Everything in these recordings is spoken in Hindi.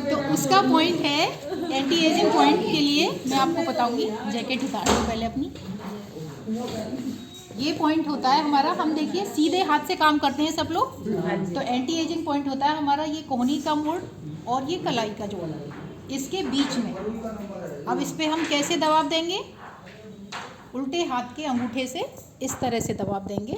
तो उसका पॉइंट है एंटी एजिंग पॉइंट के लिए मैं आपको बताऊंगी। जैकेट उतार दूँ पहले अपनी। ये पॉइंट होता है हमारा, हम देखिए सीधे हाथ से काम करते हैं सब लोग, तो एंटी एजिंग पॉइंट होता है हमारा ये कोहनी का मोड़ और ये कलाई का जोड़, इसके बीच में। अब इस पे हम कैसे दबाव देंगे? उल्टे हाथ के अंगूठे से इस तरह से दबाव देंगे,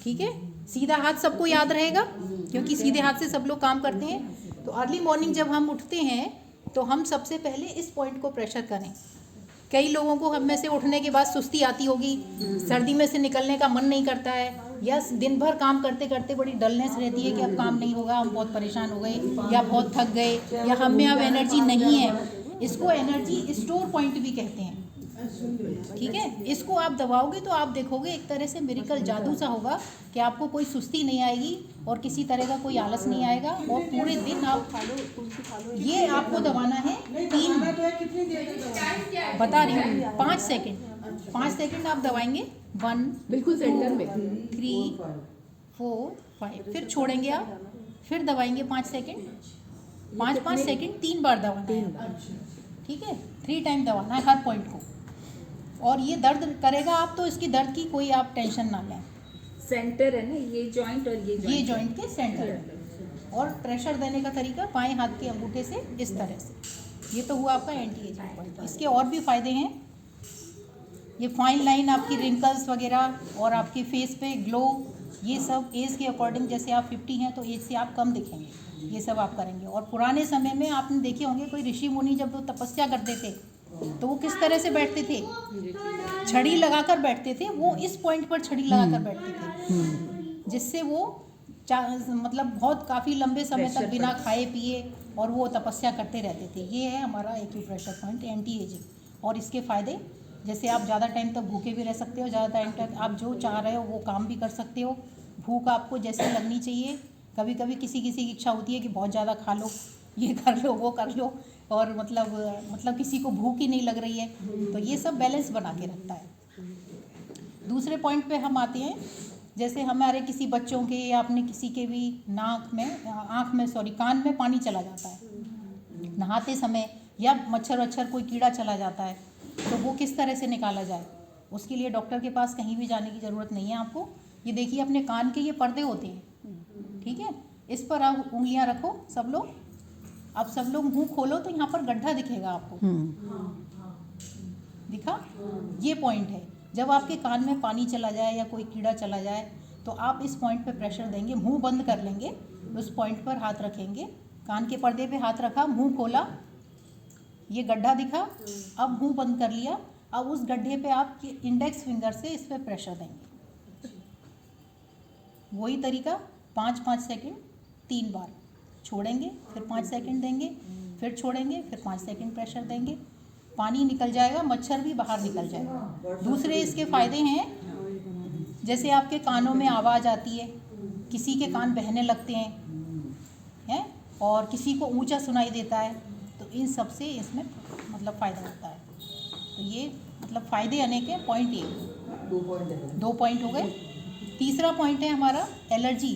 ठीक है। सीधा हाथ सबको याद रहेगा क्योंकि सीधे हाथ से सब लोग काम करते हैं। तो अर्ली मॉर्निंग जब हम उठते हैं तो हम सबसे पहले इस पॉइंट को प्रेशर करें। कई लोगों को हम में से उठने के बाद सुस्ती आती होगी, सर्दी में से निकलने का मन नहीं करता है, या दिन भर काम करते करते बड़ी डलनेस रहती है कि अब काम नहीं होगा, हम बहुत परेशान हो गए या बहुत थक गए या हम में अब एनर्जी नहीं है। इसको एनर्जी स्टोर पॉइंट भी कहते हैं, ठीक है। इसको आप दबाओगे तो आप देखोगे एक तरह से मिरेकल जादू सा होगा कि आपको कोई सुस्ती नहीं आएगी और किसी तरह का कोई आलस नहीं आएगा और पूरे दिन आप ये आपको दबाना है 3, बता रही हूँ 5 सेकंड। 5 सेकंड आप दबाएंगे, 1 बिल्कुल सेंटर में, 3 4 5, फिर छोड़ेंगे आप, फिर दबाएंगे 5 सेकंड, 5 सेकंड 3 बार दबाना है, ठीक है। 3 टाइम दबाना है हर पॉइंट को। और ये दर्द करेगा आप तो इसकी दर्द की कोई आप टेंशन ना लें। सेंटर है ना ये जॉइंट, और ये जॉइंट के सेंटर है। और प्रेशर देने का तरीका बाएं हाथ के अंगूठे से इस तरह से। ये तो हुआ आपका एंटी एजिंग पॉइंट। इसके और भी फायदे हैं। ये फाइन लाइन, आपकी रिंकल्स वगैरह और आपके फेस पे ग्लो, ये सब एज के अकॉर्डिंग, जैसे आप 50 हैं तो एज से आप कम दिखेंगे, ये सब आप करेंगे। और पुराने समय में आपने देखे होंगे कोई ऋषि मुनि जब वो तपस्या करते थे तो वो किस तरह से बैठते थे? छड़ी लगाकर बैठते थे। वो इस पॉइंट पर छड़ी लगाकर बैठते थे, जिससे वो मतलब बहुत काफ़ी लंबे समय तक बिना खाए पिए और वो तपस्या करते रहते थे। ये है हमारा एक्यूप्रेशर पॉइंट, एंटी एजिंग। और इसके फ़ायदे, जैसे आप ज़्यादा टाइम तक भूखे भी रह सकते हो, ज़्यादा टाइम तक आप जो चाह रहे हो वो काम भी कर सकते हो। भूख आपको जैसे लगनी चाहिए। कभी कभी किसी की इच्छा होती है कि बहुत ज़्यादा खा लो, ये कर लो वो कर लो, और मतलब किसी को भूख ही नहीं लग रही है, तो ये सब बैलेंस बना के रखता है। दूसरे पॉइंट पे हम आते हैं, जैसे हमारे किसी बच्चों के या अपने किसी के भी कान में पानी चला जाता है नहाते समय, या मच्छर वच्छर कोई कीड़ा चला जाता है, तो वो किस तरह से निकाला जाए? उसके लिए डॉक्टर के पास कहीं भी जाने की ज़रूरत नहीं है आपको। ये देखिए अपने कान के ये पर्दे होते हैं, ठीक है, इस पर आप उंगलियां रखो सब लोग। अब सब लोग मुंह खोलो तो यहाँ पर गड्ढा दिखेगा आपको, दिखा? ये पॉइंट है। जब आपके कान में पानी चला जाए या कोई कीड़ा चला जाए तो आप इस पॉइंट पे प्रेशर देंगे, मुंह बंद कर लेंगे, उस पॉइंट पर हाथ रखेंगे, कान के पर्दे पे हाथ रखा, मुंह खोला, ये गड्ढा दिखा, अब मुंह बंद कर लिया। अब उस गड्ढे पे आप इंडेक्स फिंगर से इस पर प्रेशर देंगे। वही तरीका 5-5 सेकंड 3 बार, छोड़ेंगे, फिर 5 सेकंड देंगे, फिर छोड़ेंगे, फिर 5 सेकंड प्रेशर देंगे। पानी निकल जाएगा, मच्छर भी बाहर निकल जाएगा। दूसरे इसके फ़ायदे हैं, जैसे आपके कानों में आवाज़ आती है, किसी के कान बहने लगते हैं और किसी को ऊंचा सुनाई देता है, तो इन सब से इसमें मतलब फ़ायदा होता है। तो ये मतलब फ़ायदे अनेक हैं। पॉइंट ये 2 पॉइंट हो गए। तीसरा पॉइंट है हमारा एलर्जी।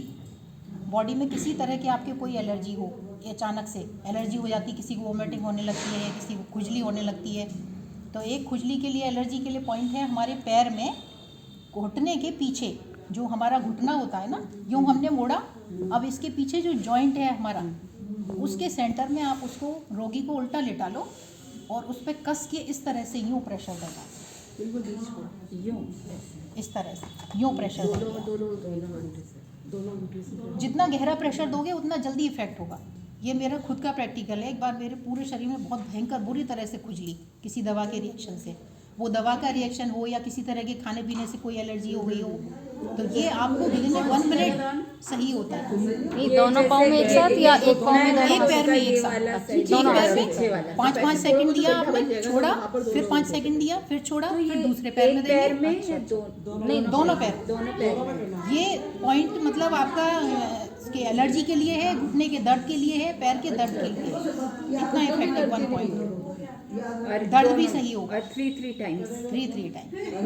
बॉडी में किसी तरह की आपके कोई एलर्जी हो, अचानक से एलर्जी हो जाती है, किसी को वोमिटिंग होने लगती है या किसी को खुजली होने लगती है, तो एक खुजली के लिए, एलर्जी के लिए पॉइंट है हमारे पैर में घुटने के पीछे, जो हमारा घुटना होता है ना, यूँ हमने मोड़ा, अब इसके पीछे जो जॉइंट है हमारा, उसके सेंटर में आप उसको, रोगी को उल्टा लेटा लो और उस पर कस के इस तरह से यूँ प्रेशर देगा, यूँ इस तरह से यूँ प्रेशर देगा। जितना गहरा प्रेशर दोगे उतना जल्दी इफेक्ट होगा। ये मेरा खुद का प्रैक्टिकल है। एक बार मेरे पूरे शरीर में बहुत भयंकर बुरी तरह से खुजली, किसी दवा के रिएक्शन से, वो दवा का रिएक्शन हो या किसी तरह के खाने पीने से कोई एलर्जी हो गई हो, तो ये आपको विदिन 1 मिनट सही होता है। ये दोनों पाँव में एक साथ या एक पाँव में? एक पैर में एक साथ, एक पैर में 5-5 सेकंड दिया आपने, छोड़ा, फिर 5 सेकंड दिया, फिर छोड़ा, फिर दूसरे पैर में देंगे। नहीं, दोनों पैर। ये पॉइंट मतलब आपका इसके एलर्जी के लिए है, घुटने के दर्द के लिए है, पैर के दर्द के लिए, इतना इफेक्टिव 1 पॉइंट। दर्द भी सही होगा। 3 टाइम्स।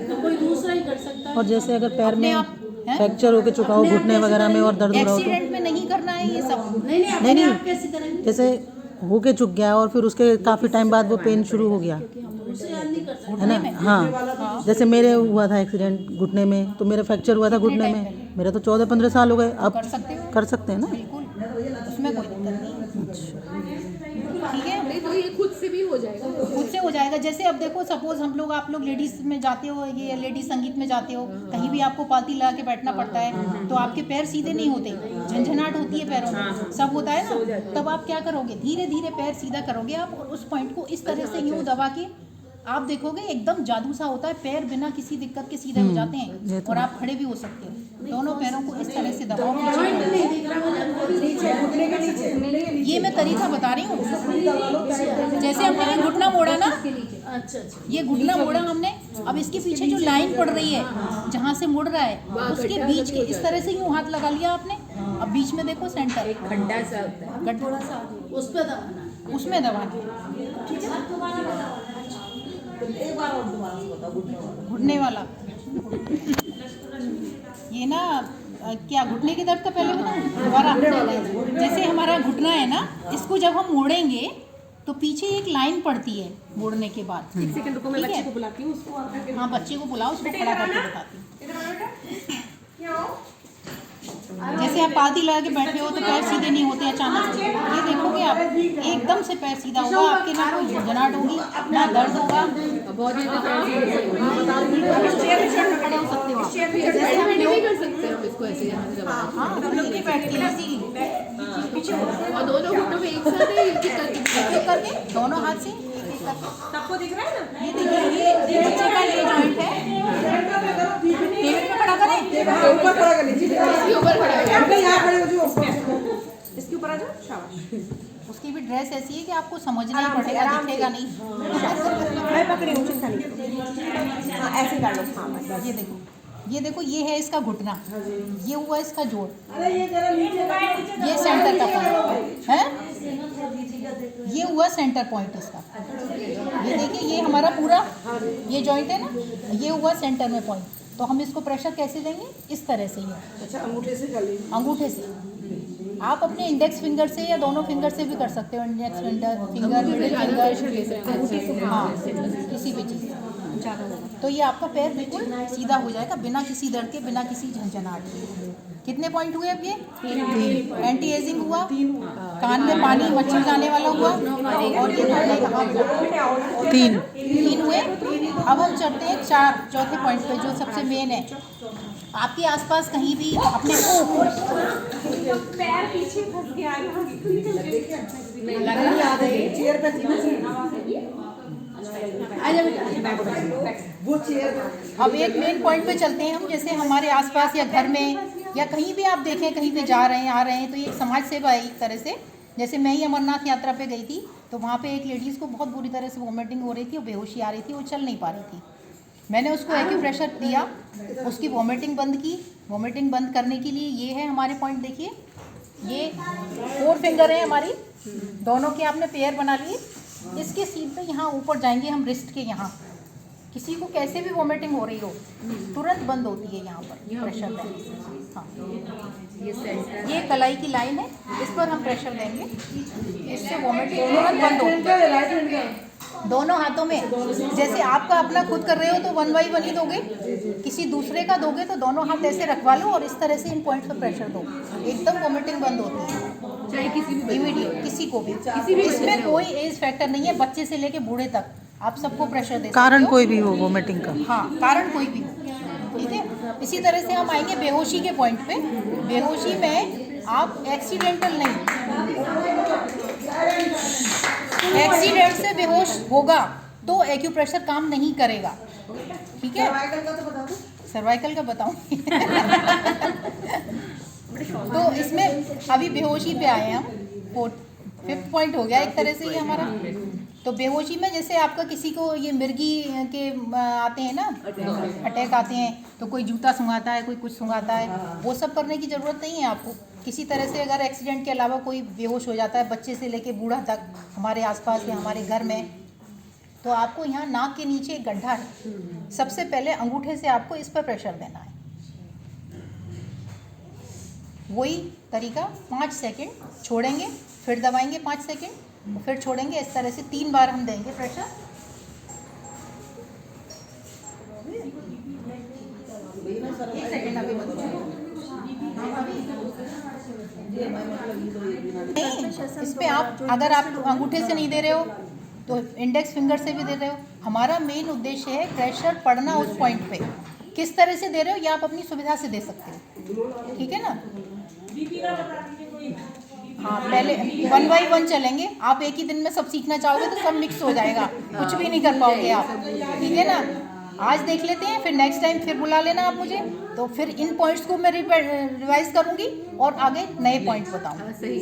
तो कोई दूसरा ही कर सकता है। और जैसे अगर पैर में आप हैं? फ्रैक्चर होके चुका हो घुटने वगैरह में और दर्द हो रहा हो तो एक्सीडेंट में नहीं करना है ये सब। नहीं जैसे होके चुक गया और फिर उसके काफ़ी टाइम बाद वो पेन शुरू हो गया है ना। हाँ जैसे मेरे हुआ था एक्सीडेंट घुटने में, तो मेरा फ्रैक्चर हुआ था घुटने में, मेरा तो 14-15 साल हो गए। अब कर सकते हो, कर सकते हैं ना। बिल्कुल, उसमें कोई दिक्कत नहीं। ठीक है, नहीं तो ये खुद से भी हो जाएगा। खुद से हो जाएगा। जैसे अब देखो सपोज हम लोग, आप लोग लेडीज में जाते हो, ये लेडीज संगीत में जाते हो, कहीं भी आपको पालती लगा के बैठना पड़ता है, तो आपके पैर सीधे नहीं होते, झंझनाहट होती है पैरों में, सब होता है ना। तब आप क्या करोगे, धीरे धीरे पैर सीधा करोगे आप, और उस पॉइंट को इस तरह से यूं दबा के आप देखोगे एकदम जादू सा होता है, पैर बिना किसी दिक्कत के सीधे हो जाते हैं और आप खड़े भी हो सकते हो। दोनों पैरों को इस तरह से दबाओ। ये मैं तरीका बता रही हूँ। जैसे हमने ये घुटना मोड़ा ना, ये घुटना मोड़ा हमने, अब इसके पीछे जो लाइन पड़ रही है जहाँ से मुड़ रहा है, उसके बीच के इस तरह से यूं हाथ लगा लिया आपने। अब बीच में देखो सेंटर खड्डा सा होता है, गड्ढा सा, उसमें दबाना। घुटने वाला ये ना, क्या घुटने की दर्द का पहले बताऊं दोबारा। जैसे हमारा घुटना है ना, इसको जब हम मोड़ेंगे तो पीछे एक लाइन पड़ती है मोड़ने के बाद। एक सेकंड रुको, मैं ठीक बच्चे है? को बुलाती हूँ, उसको आप करके। हाँ, बच्चे को बुलाओ, उसको खड़ा करके बताती हूँ। जैसे आप पालती लगा के बैठे हो तो पैर सीधे नहीं होते अचानक से। ये देखोगे आप, एकदम से पैर सीधा होगा, आपके ना कोई झंझनाहट होगी, ना दर्द होगा। बहुत ही खड़े हो सकते हो आप। जैसे हम नहीं लोग, कर सकते हम इसको ऐसे यहाँ से दबा के। हाँ, नहीं बैठती है इसीलिए। और दोनों घुटनों में एक साथ ही एक एक करके दोनों हाथ से एक करके। सबको दिख रहा है ना? ये देखिए, ये बच्चे का ये जॉइंट है। टेबल पे खड़ा करें, ऊपर खड़ा कर लीजिए, इसके ऊपर खड़ा है। बेटा यहाँ खड़े हो जाओ, इसके ऊपर आ जाओ, शाबाश। उसकी भी ड्रेस ऐसी है कि आपको समझना ही पड़ेगा, दिखेगा नहीं। मैं पकड़ी हूँ, चिंता नहीं। हाँ ऐसे कर लो, हाँ बस। ये देखो, ये देखो, ये है इसका घुटना, ये हुआ इसका जोड़, ये सेंटर का पॉइंट है, ये हुआ सेंटर पॉइंट इसका। ये देखिए, ये हमारा पूरा ये जॉइंट है ना, ये हुआ सेंटर में पॉइंट। तो हम इसको प्रेशर कैसे देंगे, इस तरह से ही। अच्छा, अंगूठे से कर लीजिए। अंगूठे से आप अपने इंडेक्स फिंगर से या दोनों फिंगर से भी कर सकते हो। इंडेक्स फिंगर, मिडिल फिंगर, हाँ, किसी भी चीज़। तो ये आपका पैर बिल्कुल सीधा हो जाएगा, बिना किसी दर्द के, बिना किसी झंझनाहट के। कितने पॉइंट हुए अब ये? 3। एंटी एजिंग हुआ, कान में पानी मच्छर जाने वाला हुआ, और ये घुटने कहाँ हुआ? 3 हुए। अब हम चलते हैं चौथे पॉइंट पे, जो सबसे मेन है। आपके आसपास कहीं भी अपने पैर पीछे फंस गया चेयर पे वो चेयर। अब एक मेन पॉइंट पे चलते हैं हम। जैसे हमारे आसपास या घर में या कहीं भी आप देखें, कहीं पे जा रहे हैं, आ रहे हैं, तो ये एक समाज सेवा है एक तरह से। जैसे मैं ही अमरनाथ यात्रा पे गई थी, तो वहाँ पे एक लेडीज़ को बहुत बुरी तरह से वॉमिटिंग हो रही थी, वो बेहोशी आ रही थी, वो चल नहीं पा रही थी। मैंने उसको एक्यूप्रेशर दिया, उसकी वॉमिटिंग बंद की। वॉमिटिंग बंद करने के लिए ये है हमारे पॉइंट, देखिए, ये 4 फिंगर है हमारी, दोनों के आपने पेयर बना लिए। इसके सीधे यहाँ ऊपर जाएंगे हम, रिस्ट के यहाँ। किसी को कैसे भी वॉमिटिंग हो रही हो, तुरंत बंद होती है यहाँ पर प्रेशर देने से। हाँ, ये कलाई की लाइन है, इस पर हम प्रेशर देंगे, इससे वॉमिटिंग तुरंत बंद होती है। दोनों हाथों में, जैसे आपका अपना खुद कर रहे हो तो 1 बाई 1 ही दोगे, किसी दूसरे का दोगे तो दोनों हाथ ऐसे रखवा लो और इस तरह से इन पॉइंट पर प्रेशर दो, एकदम वॉमिटिंग बंद होती है, चाहे किसी भी इमीडिएट, किसी को भी। इसमें कोई एज फैक्टर नहीं है, बच्चे से लेके बूढ़े तक आप सबको प्रेशर दे सकते हो। कारण कोई भी हो वोमिटिंग का। हाँ, कारण कोई भी हो, ठीक है। इसी तरह से हम आएंगे बेहोशी के पॉइंट पे। बेहोशी में आप एक्सीडेंटल नहीं, एक्सीडेंट से बेहोश होगा तो एक्यूप्रेशर काम नहीं करेगा, ठीक है। सर्वाइकल का बताऊंगी। तो इसमें अभी बेहोशी पे आए हम, 5th पॉइंट हो गया एक तरह से ये हमारा। तो बेहोशी में जैसे आपका किसी को ये मिर्गी के आते हैं ना, अटैक आते हैं, तो कोई जूता सूंघाता है, कोई कुछ सूंघाता है, वो सब करने की ज़रूरत नहीं है आपको। किसी तरह से अगर एक्सीडेंट के अलावा कोई बेहोश हो जाता है, बच्चे से लेके बूढ़ा तक हमारे आसपास या हमारे घर में, तो आपको यहाँ नाक के नीचे एक गड्ढा है, सबसे पहले अंगूठे से आपको इस पर प्रेशर देना है। वही तरीका 5 सेकंड छोड़ेंगे, फिर दबाएंगे 5 सेकंड, फिर छोड़ेंगे। इस तरह से 3 बार हम देंगे प्रेशर। एक सेकंड अभी बंद करो। नहीं, इस पे आप अगर आप अंगूठे से नहीं दे रहे हो तो इंडेक्स फिंगर से भी दे रहे हो। हमारा मेन उद्देश्य है प्रेशर पड़ना उस पॉइंट पे। किस तरह से दे रहे हो ये आप अपनी सुविधा से दे सकते हो, ठीक है ना। हाँ, पहले 1 बाय 1 चलेंगे। आप एक ही दिन में सब सीखना चाहोगे तो सब मिक्स हो जाएगा, कुछ भी नहीं कर पाओगे आप, ठीक है ना। आज देख लेते हैं, फिर नेक्स्ट टाइम फिर बुला लेना आप मुझे, तो फिर इन पॉइंट्स को मैं रिवाइज करूंगी और आगे नए पॉइंट बताऊंगी।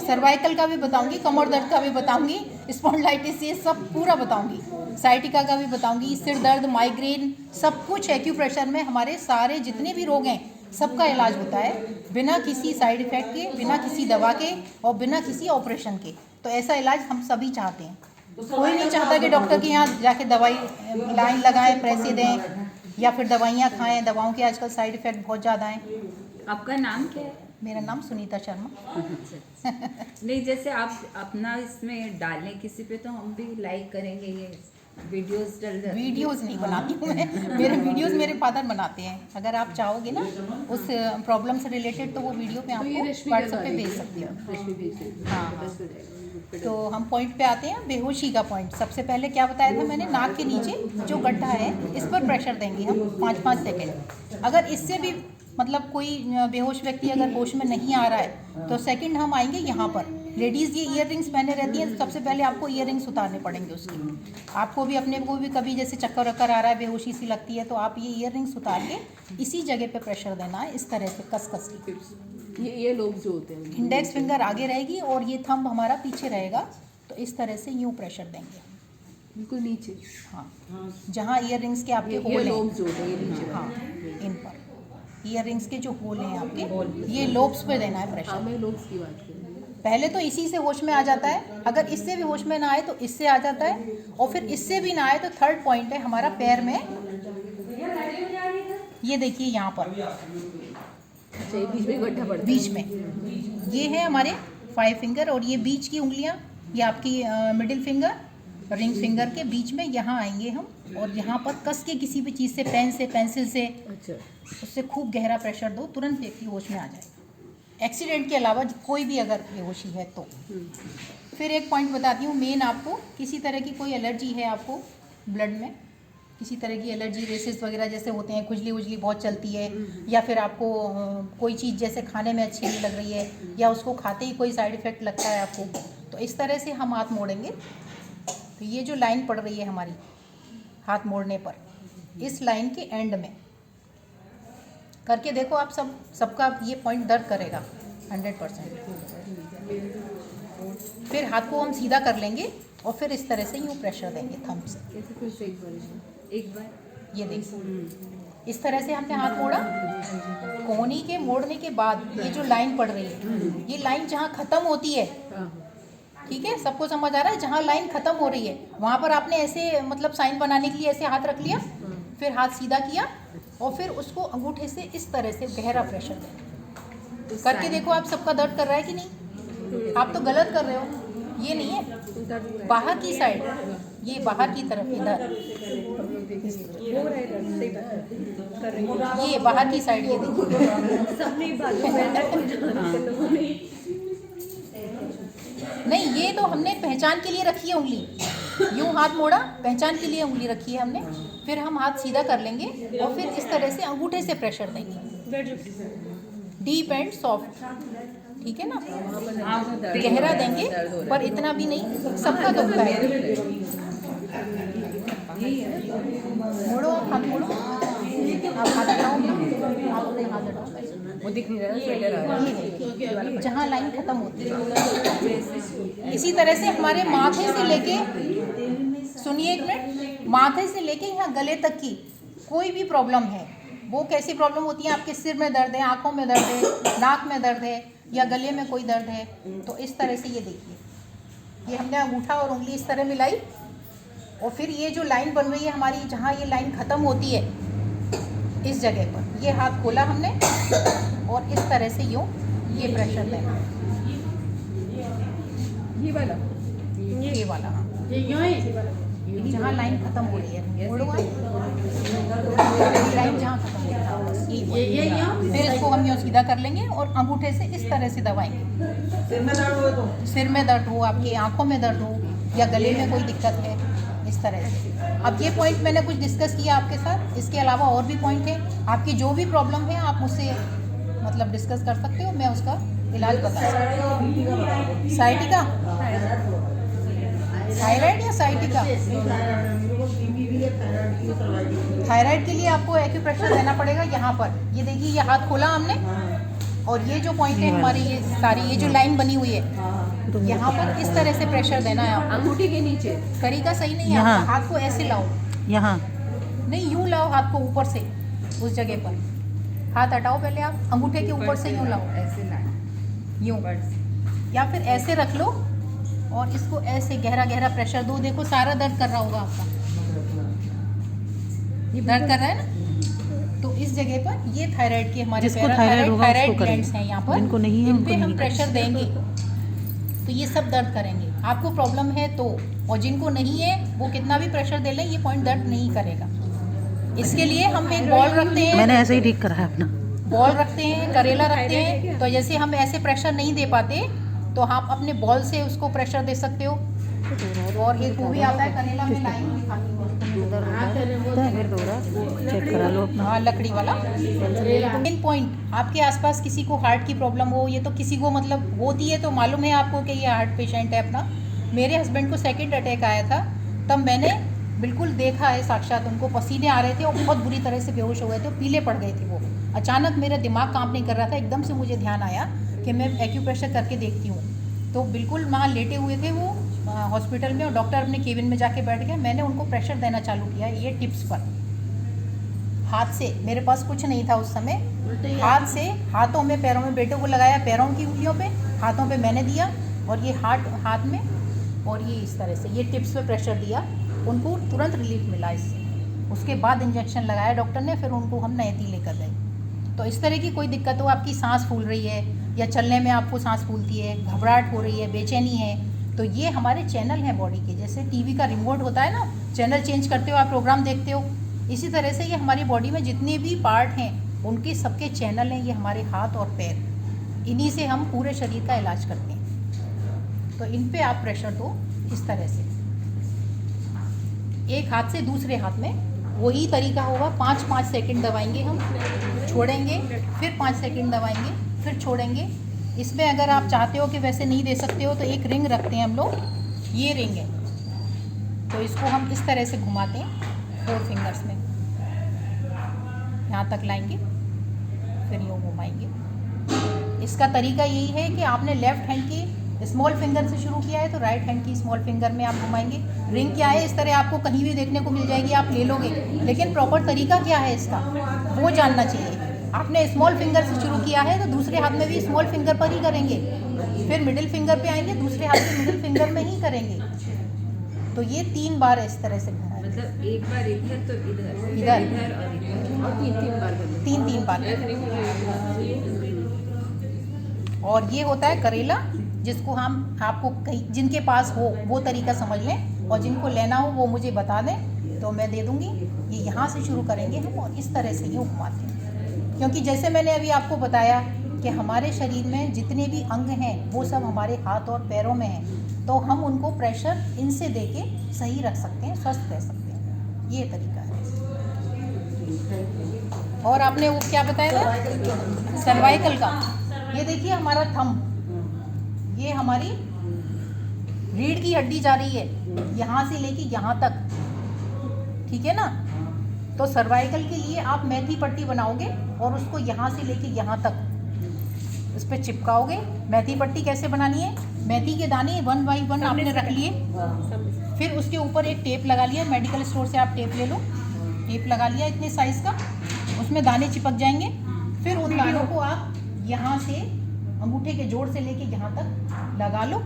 सर्वाइकल का भी बताऊंगी, कमर दर्द का भी बताऊंगी, स्पॉन्डिलाइटिस ये सब पूरा बताऊंगी, साइटिका का भी बताऊंगी, सिर दर्द, माइग्रेन, सब कुछ एक्यूप्रेशर में हमारे सारे जितने भी रोग हैं सबका इलाज होता है, बिना किसी साइड इफेक्ट के, बिना किसी दवा के और बिना किसी ऑपरेशन के। तो ऐसा इलाज हम सभी चाहते हैं। कोई नहीं चाहता कि डॉक्टर के यहाँ जाके दवाई लाइन लगाएं, पैसे दें या फिर दवाइयाँ खाएं। दवाओं के आजकल साइड इफ़ेक्ट बहुत ज़्यादा हैं। आपका नाम क्या है? मेरा नाम सुनीता शर्मा। नहीं, जैसे आप अपना इसमें डालें किसी पे तो हम भी लाइक करेंगे। ये वीडियोस डल जाते हैं। वीडियोस नहीं बनाती हूँ मैं, मेरे वीडियोस मेरे फादर बनाते हैं। अगर आप चाहोगे ना उस प्रॉब्लम से रिलेटेड तो वो वीडियो पे आपको व्हाट्सएप पे भेज सकती हो। हाँ, तो हम पॉइंट पे आते हैं, बेहोशी का पॉइंट। सबसे पहले क्या बताया था मैंने, नाक के नीचे जो गड्ढा है इस पर प्रेशर देंगे हम 5-5 सेकेंड। अगर इससे भी मतलब कोई बेहोश व्यक्ति अगर होश में नहीं आ रहा है तो सेकंड हम आएंगे यहाँ पर। लेडीज़ ये ईयर रिंग्स पहने रहती हैं, सबसे पहले आपको ईयर रिंग्स उतारने पड़ेंगे उसकी। आपको भी अपने को भी कभी जैसे चक्कर वक्कर आ रहा है, बेहोशी सी लगती है, तो आप ये ईयर रिंग्स उतार के इसी जगह पे प्रेशर देना है, इस तरह से कस कस के। ये लोग जो होते हैं, इंडेक्स फिंगर आगे रहेगी और ये थंब हमारा पीछे रहेगा, तो इस तरह से यूँ प्रेशर देंगे बिल्कुल नीचे। हाँ, जहाँ ईयर रिंग्स के आपके ये होल लोग हैं, जो होते हैं ये नीचे। हाँ, इन पर ईयर रिंग्स के जो होल हैं आपके, ये लोब्स पे देना है प्रेशर। हमें लोग की बात करें। पहले तो इसी से होश में आ जाता है, अगर इससे भी होश में ना आए तो इससे आ जाता है, और फिर इससे भी ना आए तो थर्ड पॉइंट है हमारा पैर में। ये देखिए यहाँ पर अच्छा, ये बीच में गड्ढा पड़ता है। बीच में ये है हमारे 5 फिंगर, और ये बीच की उंगलियाँ, ये आपकी मिडिल फिंगर, रिंग फिंगर के बीच में यहाँ आएंगे हम, और यहाँ पर कस के किसी भी चीज़ से, पेन से, पेंसिल से, अच्छा, उससे खूब गहरा प्रेशर दो, तुरंत व्यक्ति होश में आ जाएगा। एक्सीडेंट के अलावा कोई भी अगर बेहोशी है तो। फिर एक पॉइंट बताती हूँ मेन, आपको किसी तरह की कोई एलर्जी है, आपको ब्लड में किसी तरह की एलर्जी, रेसेस वगैरह जैसे होते हैं, खुजली उजली बहुत चलती है, या फिर आपको कोई चीज़ जैसे खाने में अच्छी नहीं लग रही है, या उसको खाते ही कोई साइड इफ़ेक्ट लगता है आपको, तो इस तरह से हम हाथ मोड़ेंगे। तो ये जो लाइन पड़ रही है हमारी हाथ मोड़ने पर, इस लाइन के एंड में करके देखो आप, सबका ये पॉइंट दर्द करेगा 100%। फिर हाथ को हम सीधा कर लेंगे और फिर इस तरह से यूँ प्रेशर देंगे थंब से। कैसे? फिर से एक बार ये देखो, इस तरह से हमने हाथ मोड़ा। कोहनी के मोड़ने के बाद ये जो लाइन पड़ रही है, ये लाइन जहाँ ख़त्म होती है, ठीक है, सबको समझ आ रहा है, जहाँ लाइन ख़त्म हो रही है वहाँ पर आपने ऐसे मतलब साइन बनाने के लिए ऐसे हाथ रख लिया, फिर हाथ सीधा किया और फिर उसको अंगूठे से इस तरह से गहरा प्रेशर दें। करके देखो आप, सबका दर्द कर रहा है कि नहीं? आप तो गलत कर रहे हो, ये नहीं है, बाहर की साइड, ये बाहर की तरफ, इधर ये बाहर की साइड, ये देखिए। नहीं, ये तो हमने पहचान के लिए रखी है उंगली, यूँ हाथ मोड़ा, पहचान के लिए उंगली रखी है हमने। फिर हम हाथ सीधा कर लेंगे और फिर इस तरह से अंगूठे से प्रेशर देंगे, डीप एंड सॉफ्ट, ठीक है ना। गहरा देंगे पर इतना भी नहीं, सबका दुखता है। मोड़ो, हाथ मोड़ो, आप हाथ हटाओ, आप अपने हाथ हटाओ, वो दिख नहीं रहा, स्वेटर आ रहा है जहाँ लाइन खत्म होती है। इसी तरह से हमारे माथे से लेके, सुनिए एक मिनट, माथे से लेके यहाँ गले तक की कोई भी प्रॉब्लम है, वो कैसी प्रॉब्लम होती है, आपके सिर में दर्द है, आँखों में दर्द है, नाक में दर्द है, या गले में कोई दर्द है, तो इस तरह से ये देखिए, ये हमने अंगूठा और उंगली इस तरह मिलाई, और फिर ये जो लाइन बन रही है हमारी, जहाँ ये लाइन ख़त्म होती है इस जगह पर, ये हाथ खोला हमने और इस तरह से यूँ ये प्रेशर देना, ये वाला ये वाला, हाँ, जहाँ लाइन खत्म हो रही है, मोड़ो आप, लाइन जहाँ खत्म हो रही है बस ये। फिर इसको हम यूँ सीधा कर लेंगे और अंगूठे से इस तरह से दबाएंगे। सिर में दर्द हो, आपकी आंखों में दर्द हो या गले में कोई दिक्कत है, इस तरह से। अब ये पॉइंट मैंने कुछ डिस्कस किया आपके साथ, इसके अलावा और भी पॉइंट है। आपकी जो भी प्रॉब्लम है आप मुझसे मतलब डिस्कस कर सकते हो, मैं उसका इलाज बता सकती हूँ। साइटिका, थायराइड या साइटिका? थायराइड के लिए आपको एक्यूप्रेशर देना पड़ेगा यहाँ पर। ये देखिए, ये हाथ खोला हमने और ये जो पॉइंट है हमारी, ये सारी ये जो लाइन बनी हुई है, यहाँ पर इस तरह से प्रेशर देना है आपको। अंगूठी के नीचे तरीका सही नहीं है, आपका हाथ को ऐसे लाओ, यहाँ नहीं यूँ लाओ हाथ को ऊपर से, उस जगह पर हाथ हटाओ पहले, आप अंगूठे के ऊपर से यूँ लाओ, ऐसे लाना, यूँ, या फिर ऐसे रख लो और इसको ऐसे गहरा गहरा प्रेशर दो। देखो सारा दर्द कर रहा होगा आपका, ये दर्द कर रहा है ना, तो इस जगह पर ये थायराइड के हमारे जिसको थायराइड होगा थायराइड उसको ग्लैंड्स हैं यहाँ पर, जिनको नहीं है इन उनको पे हम नहीं प्रेशर देंगे तो ये सब दर्द करेंगे। आपको प्रॉब्लम है तो, और जिनको नहीं है वो कितना भी प्रेशर दे लें ये पॉइंट दर्द नहीं करेगा। इसके लिए हम एक बॉल रखते हैं, मैंने ऐसे ही ठीक करा है अपना। बॉल रखते हैं, करेला रखते हैं, तो जैसे हम ऐसे प्रेशर नहीं दे पाते तो आप अपने बॉल से उसको प्रेशर दे सकते हो। और एक वो भी आता है करेला में, लाइन दिखाती हूँ, चेक करा लो अपना। हाँ, लकड़ी वाला। मेन पॉइंट, आपके आसपास किसी को हार्ट की प्रॉब्लम हो, ये तो किसी को मतलब होती है तो मालूम है आपको कि ये हार्ट पेशेंट है अपना। मेरे हस्बैंड को सेकंड अटैक आया था, तब मैंने बिल्कुल देखा है साक्षात, उनको पसीने आ रहे थे और बहुत बुरी तरह से बेहोश हो गए थे, पीले पड़ गए थे वो। अचानक मेरा दिमाग काम नहीं कर रहा था, एकदम से मुझे ध्यान आया कि मैं एक्यूप्रेशर करके देखती हूँ, तो बिल्कुल वहाँ लेटे हुए थे वो हॉस्पिटल में, और डॉक्टर अपने केबिन में जाके बैठ गए। मैंने उनको प्रेशर देना चालू किया ये टिप्स पर, हाथ से, मेरे पास कुछ नहीं था उस समय, हाथ से, हाथों में, पैरों में, बेटों को लगाया पैरों की उंगलियों पे, हाथों पे मैंने दिया, और ये हाथ में, और ये इस तरह से ये टिप्स पे प्रेशर दिया, उनको तुरंत रिलीफ मिला इससे। उसके बाद इंजेक्शन लगाया डॉक्टर ने, फिर उनको हम नैती लेकर गए। तो इस तरह की कोई दिक्कत हो, आपकी सांस फूल रही है या चलने में आपको सांस फूलती है, घबराहट हो रही है, बेचैनी है, तो ये हमारे चैनल हैं बॉडी के। जैसे टीवी का रिमोट होता है ना, चैनल चेंज करते हो आप, प्रोग्राम देखते हो, इसी तरह से ये हमारी बॉडी में जितने भी पार्ट हैं उनके सबके चैनल हैं, ये हमारे हाथ और पैर, इन्हीं से हम पूरे शरीर का इलाज करते हैं। तो इन पे आप प्रेशर दो इस तरह से, एक हाथ से दूसरे हाथ में, वही तरीका होगा। 5-5 सेकंड दबाएंगे हम, छोड़ेंगे, फिर 5 सेकंड दबाएंगे, फिर छोड़ेंगे। इसमें अगर आप चाहते हो कि वैसे नहीं दे सकते हो तो एक रिंग रखते हैं हम लोग, ये रिंग है, तो इसको हम इस तरह से घुमाते हैं 4 फिंगर्स में, यहाँ तक लाएंगे, फिर यूँ घुमाएंगे। इसका तरीका यही है कि आपने लेफ्ट हैंड की स्मॉल फिंगर से शुरू किया है तो राइट हैंड की स्मॉल फिंगर में आप घुमाएंगे। रिंग क्या है, इस तरह आपको कहीं भी देखने को मिल जाएगी, आप ले लोगे, लेकिन प्रॉपर तरीका क्या है इसका वो जानना चाहिए। आपने स्मॉल फिंगर से शुरू किया है तो दूसरे हाथ में भी स्मॉल फिंगर पर ही करेंगे, फिर मिडिल फिंगर पे आएंगे, दूसरे हाथ में मिडिल फिंगर में ही करेंगे। तो ये 3 बार इस तरह से घुमाएंगे, मतलब एक बार इधर तो इधर, इधर। इधर और इधर, और 3-3 बार करें। 3-3 बार। और ये होता है करेला, जिसको हम आपको कहीं जिनके पास हो वो तरीका समझ लें, और जिनको लेना हो वो मुझे बता दें तो मैं दे दूँगी। ये यहाँ से शुरू करेंगे हम और इस तरह से यूँ घुमाते हैं, क्योंकि जैसे मैंने अभी आपको बताया कि हमारे शरीर में जितने भी अंग हैं वो सब हमारे हाथ और पैरों में हैं, तो हम उनको प्रेशर इनसे दे के सही रख सकते हैं, स्वस्थ रह सकते हैं। ये तरीका है। और आपने वो क्या बताया था, सर्वाइकल का। ये देखिए हमारा थंब, ये हमारी रीढ़ की हड्डी जा रही है यहाँ से लेके यहाँ तक, ठीक है ना। तो सर्वाइकल के लिए आप मेथी पट्टी बनाओगे और उसको यहाँ से लेके यहाँ तक उस पर चिपकाओगे। मेथी पट्टी कैसे बनानी है, मेथी के दाने 1 बाई 1 आपने रख लिए, फिर उसके ऊपर एक टेप लगा लिया, मेडिकल स्टोर से आप टेप ले लो, टेप लगा लिया इतने साइज़ का, उसमें दाने चिपक जाएंगे। फिर उन दानों को आप यहाँ से अंगूठे के जोड़ से लेके यहाँ तक लगा लो,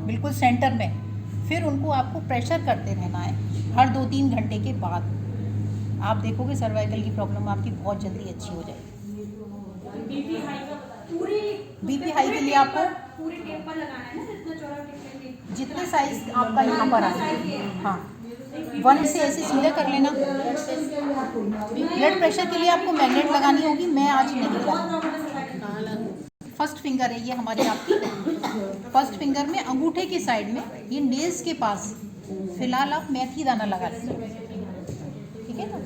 बिल्कुल सेंटर में। फिर उनको आपको प्रेशर करते रहना है हर 2-3 घंटे के बाद। आप देखोगे सर्वाइकल की प्रॉब्लम आपकी बहुत जल्दी अच्छी हो जाएगी। बीपी हाई के लिए आपको पूरी टेप पर लगाना है ना, जितना चौड़ा टेप लेंगे जितने साइज आपका यहाँ पर आए, हाँ 1 से ऐसे सीधा कर लेना। ब्लड प्रेशर के लिए आपको मैग्नेट लगानी होगी, मैं आज नहीं लगाऊंगी। फर्स्ट फिंगर है ये हमारी आपकी, फर्स्ट फिंगर में अंगूठे के साइड में ये नेल्स के पास फिलहाल आप मेथी दाना लगा लीजिए, ठीक है ना।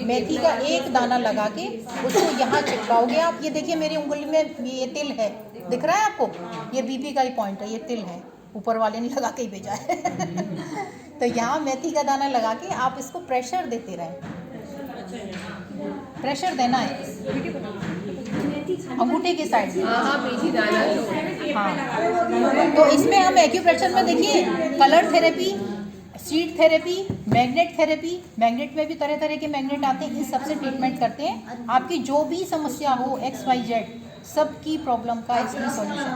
मेथी का एक दाना लगा के उसको यहाँ चिपकाओगे आप। ये देखिए मेरी उंगली में ये तिल है, दिख रहा है आपको, ये बीपी का ही पॉइंट है, ये तिल है, ऊपर वाले ने लगा के ही भेजा है तो यहाँ मेथी का दाना लगा के आप इसको प्रेशर देते रहें, प्रेशर देना है अंगूठे के साइड में। हाँ, तो इसमें हम एक्यूप्रेशर में देखिए colour therapy, seed therapy, magnet therapy, magnet में भी तरह तरह के मैग्नेट आते हैं, इन सबसे ट्रीटमेंट करते हैं। आपकी जो भी समस्या हो XYZ सबकी प्रॉब्लम का इसमें सॉल्यूशन